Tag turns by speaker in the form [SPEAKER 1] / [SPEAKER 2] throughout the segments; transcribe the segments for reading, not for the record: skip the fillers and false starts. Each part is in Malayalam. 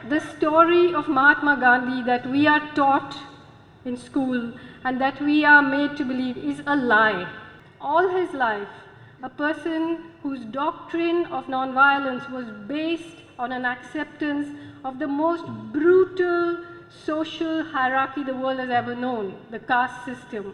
[SPEAKER 1] The story of Mahatma Gandhi that we are taught in school and that we are made to believe is a lie. All his life, a person whose doctrine of nonviolence was based on an acceptance of the most brutal social hierarchy the world has ever known, the caste system.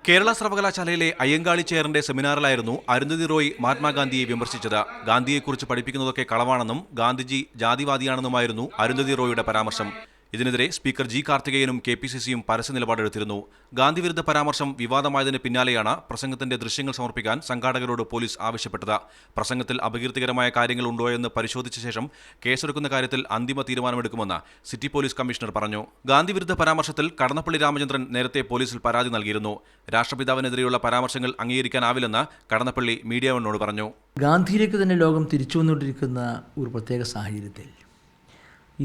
[SPEAKER 2] Kerala സർവകലാശാലയിലെ അയ്യങ്കാളി ചെയറിന്റെ സെമിനാറിലായിരുന്നു അരുന്ധതി റോയ് മഹാത്മാഗാന്ധിയെ വിമർശിച്ചത്. ഗാന്ധിയെക്കുറിച്ച് പഠിപ്പിക്കുന്നതൊക്കെ കളവാണെന്നും ഗാന്ധിജി ജാതിവാദിയാണെന്നുമായിരുന്നു അരുന്ധതി റോയിയുടെ പരാമർശം. ഇതിനെതിരെ സ്പീക്കർ ജി കാർത്തികേയനും കെപിസിസിയും പരസ്യ നിലപാടെടുത്തിരുന്നു. ഗാന്ധി വിരുദ്ധ പരാമർശം വിവാദമായതിന് പിന്നാലെയാണ് പ്രസംഗത്തിന്റെ ദൃശ്യങ്ങൾ സമർപ്പിക്കാൻ സംഘാടകരോട് പോലീസ് ആവശ്യപ്പെട്ടത്. പ്രസംഗത്തിൽ അപകീർത്തികരമായ കാര്യങ്ങൾ ഉണ്ടോയെന്ന് പരിശോധിച്ച ശേഷം കേസെടുക്കുന്ന കാര്യത്തിൽ അന്തിമ തീരുമാനമെടുക്കുമെന്ന് സിറ്റി പോലീസ് കമ്മീഷണർ പറഞ്ഞു. ഗാന്ധി വിരുദ്ധ പരാമർശത്തിൽ കടന്നപ്പള്ളി രാമചന്ദ്രൻ നേരത്തെ പോലീസിൽ പരാതി നൽകിയിരുന്നു. രാഷ്ട്രപിതാവിനെതിരെയുള്ള പരാമർശങ്ങൾ അംഗീകരിക്കാനാവില്ലെന്ന് കടന്നപ്പള്ളി മീഡിയ വണ്ണോട് പറഞ്ഞു.
[SPEAKER 3] ഗാന്ധിയിലേക്ക് തന്നെ ലോകം തിരിച്ചു വന്നുകൊണ്ടിരിക്കുന്ന ഒരു പ്രത്യേക സാഹചര്യത്തിൽ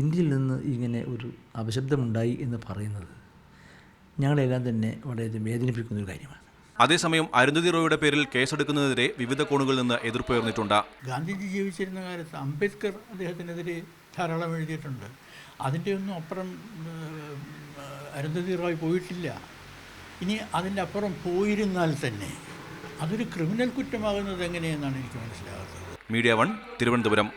[SPEAKER 3] ഇന്ത്യയിൽ നിന്ന് ഇങ്ങനെ ഒരു അപശബ്ദമുണ്ടായി എന്ന് പറയുന്നത് ഞങ്ങളെല്ലാം തന്നെ വളരെ വേദനിപ്പിക്കുന്ന ഒരു കാര്യമാണ്.
[SPEAKER 2] അതേസമയം അരുന്ധതി റോയിയുടെ പേരിൽ കേസെടുക്കുന്നതിനെതിരെ വിവിധ കോണുകളിൽ നിന്ന് എതിർപ്പുയർന്നിട്ടുണ്ട്.
[SPEAKER 4] ഗാന്ധിജി ജീവിച്ചിരുന്ന കാലത്ത് അംബേദ്കർ അദ്ദേഹത്തിനെതിരെ ധാരാളം എഴുതിയിട്ടുണ്ട്. അതിൻ്റെ ഒന്നും അപ്പുറം അരുന്ധതി റോയ് പോയിട്ടില്ല. ഇനി അതിൻ്റെ അപ്പുറം പോയിരുന്നാൽ തന്നെ അതൊരു ക്രിമിനൽ കുറ്റമാകുന്നത് എങ്ങനെയെന്നാണ് എനിക്ക് മനസ്സിലാകുന്നത്.
[SPEAKER 2] മീഡിയ 1 തിരുവനന്തപുരം.